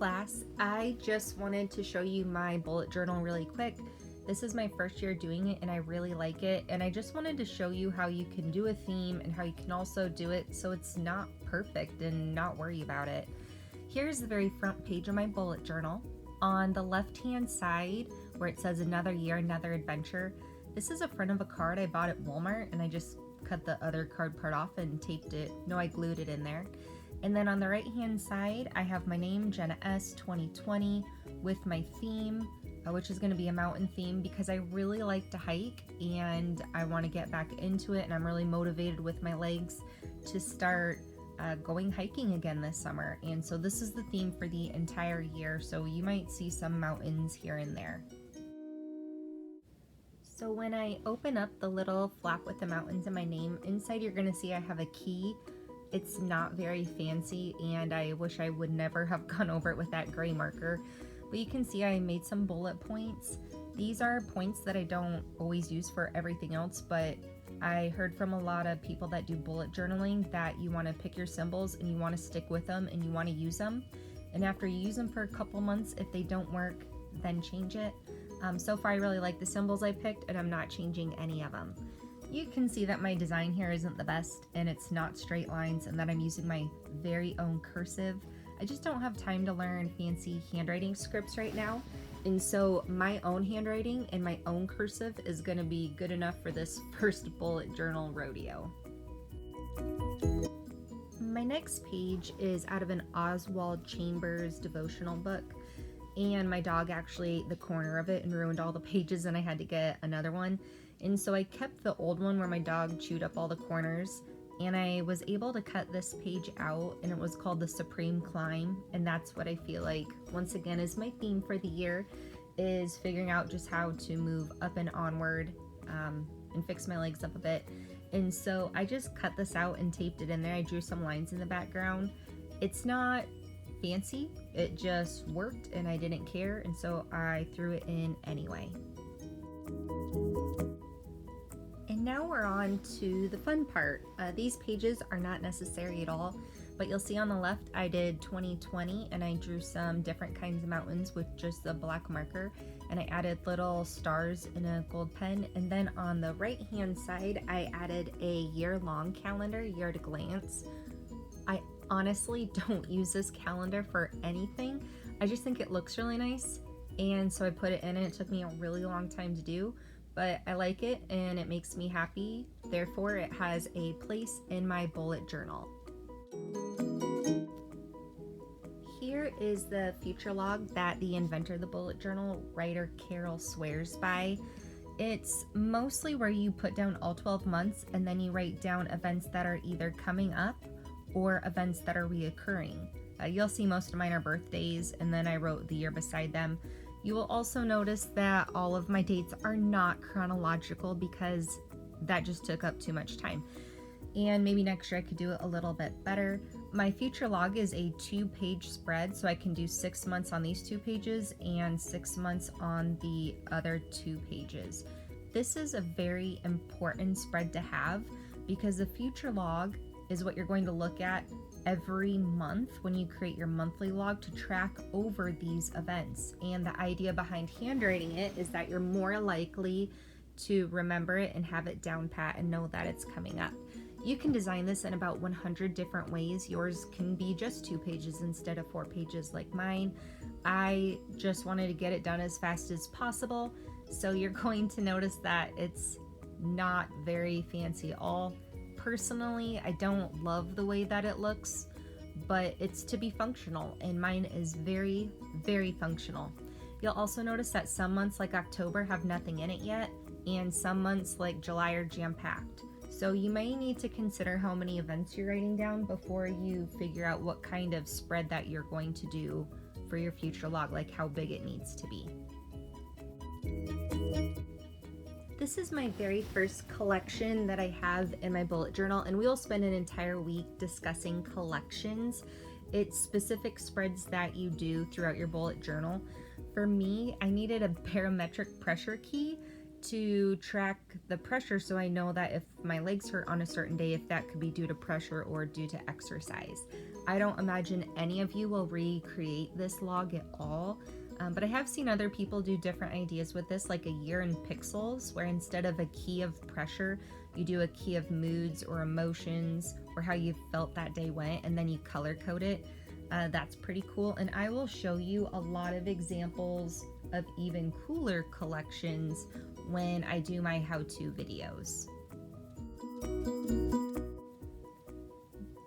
class. I just wanted to show you my bullet journal really quick. This is my first year doing it and I really like it, and I just wanted to show you how you can do a theme and how you can also do it so it's not perfect and not worry about it. Here's the very front page of my bullet journal. On the left hand side where it says another year, another adventure, this is a front of a card I bought at Walmart, and I just cut the other card part off and taped it. No, I glued it in there. And then on the right hand side I have my name, Jenna S 2020, with my theme, which is going to be a mountain theme because I really like to hike and I want to get back into it, and I'm really motivated with my legs to start going hiking again this summer. And so this is the theme for the entire year, so you might see some mountains here and there. So when I open up the little flap with the mountains and my name, inside you're going to see I have a key. It's not very fancy and I wish I would never have gone over it with that gray marker. But you can see I made some bullet points. These are points that I don't always use for everything else, but I heard from a lot of people that do bullet journaling that you want to pick your symbols and you want to stick with them and you want to use them. And after you use them for a couple months, if they don't work, then change it. So far I really like the symbols I picked and I'm not changing any of them. You can see that my design here isn't the best and it's not straight lines, and that I'm using my very own cursive. I just don't have time to learn fancy handwriting scripts right now, and so my own handwriting and my own cursive is going to be good enough for this first bullet journal rodeo. My next page is out of an Oswald Chambers devotional book, and my dog actually ate the corner of it and ruined all the pages, and I had to get another one. And so I kept the old one where my dog chewed up all the corners, and I was able to cut this page out, and it was called The Supreme Climb, and that's what I feel like once again is my theme for the year, is figuring out just how to move up and onward and fix my legs up a bit. And so I just cut this out and taped it in there. I drew some lines in the background. It's not fancy, it just worked and I didn't care, and so I threw it in anyway. And now we're on to the fun part. These pages are not necessary at all, but you'll see on the left I did 2020 and I drew some different kinds of mountains with just a black marker, and I added little stars in a gold pen. And then on the right hand side I added a year-long calendar, year at a glance. I honestly don't use this calendar for anything. I just think it looks really nice, and so I put it in, and it took me a really long time to do, but I like it and it makes me happy. Therefore, it has a place in my bullet journal. Here is the future log that the inventor of the bullet journal, writer Carol, swears by. It's mostly where you put down all 12 months and then you write down events that are either coming up or events that are reoccurring. You'll see most of mine are birthdays, and then I wrote the year beside them. You will also notice that all of my dates are not chronological because that just took up too much time. And maybe next year I could do it a little bit better. My future log is a 2-page spread, so I can do 6 months on these 2 pages and 6 months on the other 2 pages. This is a very important spread to have because the future log is what you're going to look at every month when you create your monthly log to track over these events. And the idea behind handwriting it is that you're more likely to remember it and have it down pat and know that it's coming up. You can design this in about 100 different ways. Yours can be just 2 pages instead of 4 pages like mine. I just wanted to get it done as fast as possible, so you're going to notice that it's not very fancy at all. Personally, I don't love the way that it looks, but it's to be functional, and mine is very, very functional. You'll also notice that some months like October have nothing in it yet, and some months like July are jam-packed. So you may need to consider how many events you're writing down before you figure out what kind of spread that you're going to do for your future log, like how big it needs to be. This is my very first collection that I have in my bullet journal, and we'll spend an entire week discussing collections. It's specific spreads that you do throughout your bullet journal. For me, I needed a barometric pressure key to track the pressure so I know that if my legs hurt on a certain day, if that could be due to pressure or due to exercise. I don't imagine any of you will recreate this log at all, but I have seen other people do different ideas with this, like a year in pixels, where instead of a key of pressure, you do a key of moods or emotions or how you felt that day went, and then you color code it. That's pretty cool, and I will show you a lot of examples of even cooler collections when I do my how-to videos.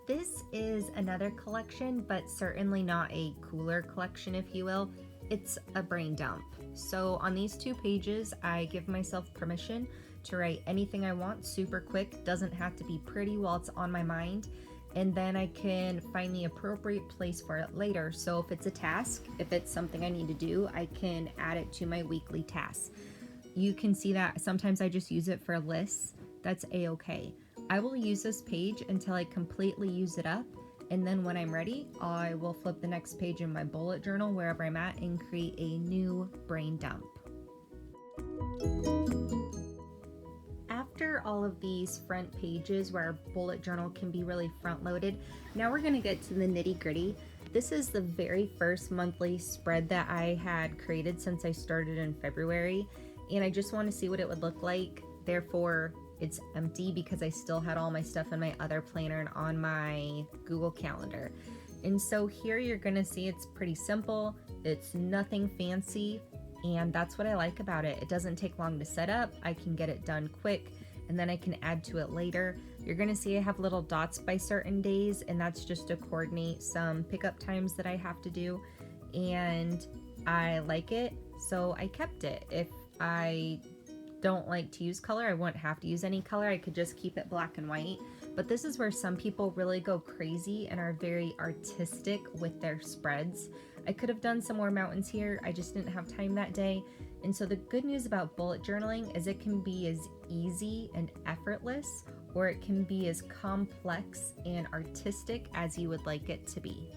This is another collection, but certainly not a cooler collection, if you will. It's a brain dump. So on these 2 pages, I give myself permission to write anything I want super quick. Doesn't have to be pretty while it's on my mind. And then I can find the appropriate place for it later. So if it's a task, if it's something I need to do, I can add it to my weekly tasks. You can see that sometimes I just use it for lists. That's a-okay. I will use this page until I completely use it up, and then when I'm ready, I will flip the next page in my bullet journal wherever I'm at and create a new brain dump. After all of these front pages where our bullet journal can be really front loaded, now we're going to get to the nitty gritty. This is the very first monthly spread that I had created since I started in February, and I just want to see what it would look like. Therefore, it's empty because I still had all my stuff in my other planner and on my Google Calendar. And so here you're going to see it's pretty simple. It's nothing fancy. And that's what I like about it. It doesn't take long to set up. I can get it done quick, and then I can add to it later. You're gonna see I have little dots by certain days, and that's just to coordinate some pickup times that I have to do. And I like it, so I kept it. If I don't like to use color, I wouldn't have to use any color. I could just keep it black and white. But this is where some people really go crazy and are very artistic with their spreads. I could have done some more mountains here, I just didn't have time that day. And so the good news about bullet journaling is it can be as easy and effortless, or it can be as complex and artistic as you would like it to be.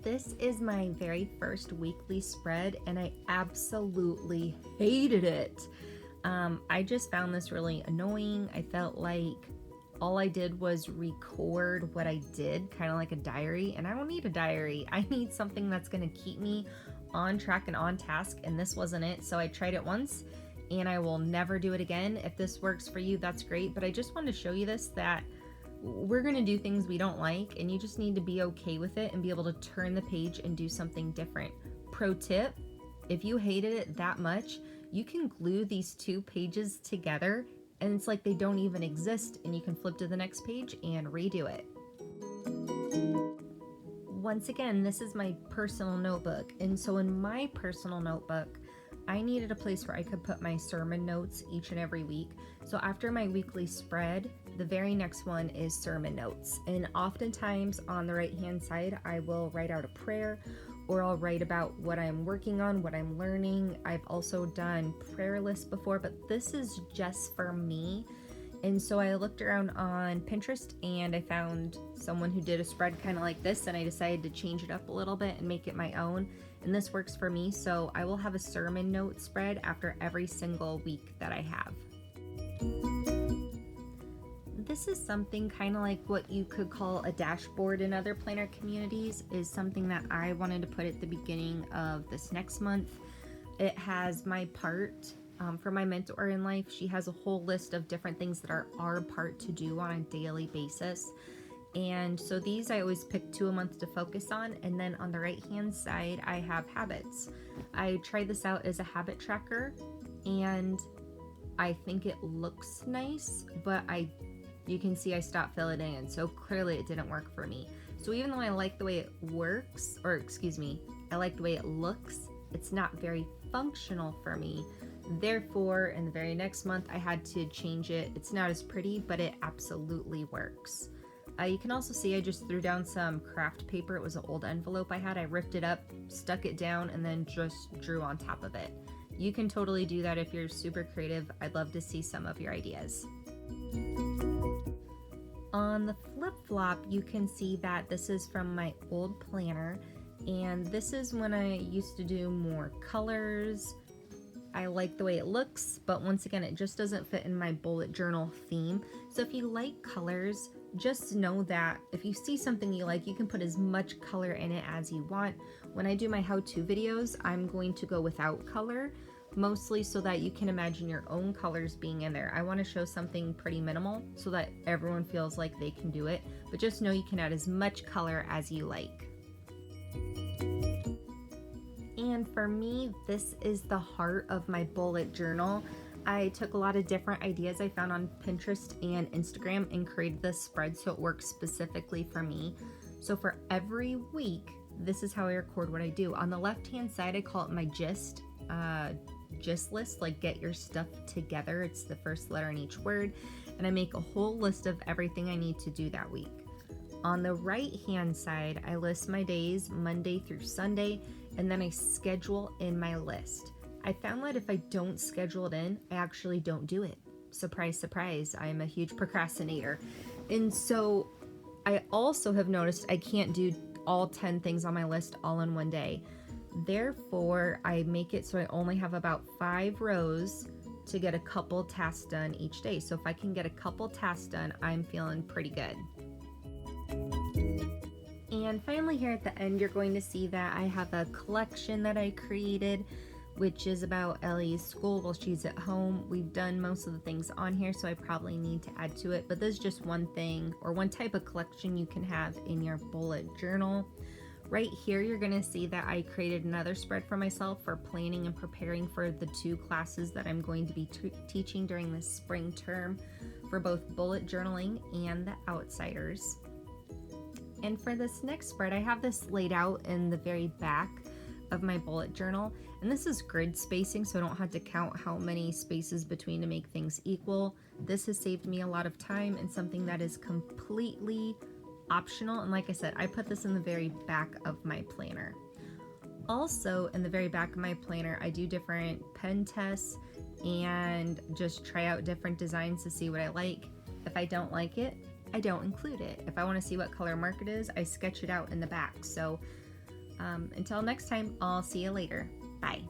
This is my very first weekly spread, and I absolutely hated it. I just found this really annoying. I felt like all I did was record what I did, kind of like a diary, and I don't need a diary. I need something that's going to keep me on track and on task, and this wasn't it. So I tried it once, and I will never do it again. If this works for you, that's great, but I just wanted to show you this, that we're going to do things we don't like, and you just need to be okay with it and be able to turn the page and do something different. Pro tip, if you hated it that much, you can glue these 2 pages together, and it's like they don't even exist, and you can flip to the next page and redo it. Once again, this is my personal notebook, and so in my personal notebook, I needed a place where I could put my sermon notes each and every week. So after my weekly spread, the very next one is sermon notes. And oftentimes on the right-hand side, I will write out a prayer, or I'll write about what I'm working on, what I'm learning. I've also done prayer lists before, but this is just for me. And so I looked around on Pinterest and I found someone who did a spread kind of like this, and I decided to change it up a little bit and make it my own. And this works for me, so I will have a sermon note spread after every single week that I have. This is something kind of like what you could call a dashboard in other planner communities, is something that I wanted to put at the beginning of this next month. It has my part for my mentor in life. She has a whole list of different things that are our part to do on a daily basis. And so these I always pick 2 a month to focus on. And then on the right hand side, I have habits. I tried this out as a habit tracker, and I think it looks nice, but you can see I stopped filling it in, so clearly it didn't work for me. So even though I like the way it works, I like the way it looks, it's not very functional for me. Therefore, in the very next month, I had to change it. It's not as pretty, but it absolutely works. You can also see I just threw down some craft paper. It was an old envelope I had. I ripped it up, stuck it down, and then just drew on top of it. You can totally do that if you're super creative. I'd love to see some of your ideas. On the flip-flop, you can see that this is from my old planner, and this is when I used to do more colors, I like the way it looks, but once again, it just doesn't fit in my bullet journal theme. So if you like colors, just know that if you see something you like, you can put as much color in it as you want. When I do my how-to videos, I'm going to go without color, mostly so that you can imagine your own colors being in there. I want to show something pretty minimal so that everyone feels like they can do it, but just know you can add as much color as you like. And for me, this is the heart of my bullet journal. I took a lot of different ideas I found on Pinterest and Instagram and created this spread so it works specifically for me. So for every week, this is how I record what I do. On the left-hand side, I call it my gist list, like get your stuff together. It's the first letter in each word. And I make a whole list of everything I need to do that week. On the right-hand side, I list my days, Monday through Sunday, and then I schedule in my list. I found that if I don't schedule it in, I actually don't do it. Surprise, surprise, I am a huge procrastinator. And so I also have noticed I can't do all 10 things on my list all in one day. Therefore, I make it so I only have about 5 rows to get a couple tasks done each day. So if I can get a couple tasks done, I'm feeling pretty good. And finally here at the end, you're going to see that I have a collection that I created, which is about Ellie's school while she's at home. We've done most of the things on here, so I probably need to add to it, but this is just one thing or one type of collection you can have in your bullet journal. Right here, you're gonna see that I created another spread for myself for planning and preparing for the 2 classes that I'm going to be teaching during this spring term for both bullet journaling and the Outsiders. And for this next spread, I have this laid out in the very back of my bullet journal, and this is grid spacing, so I don't have to count how many spaces between to make things equal. This has saved me a lot of time and something that is completely optional, and like I said, I put this in the very back of my planner. Also in the very back of my planner, I do different pen tests and just try out different designs to see what I like. If I don't like it, I don't include it. If I want to see what color mark it is, I sketch it out in the back. So until next time, I'll see you later. Bye.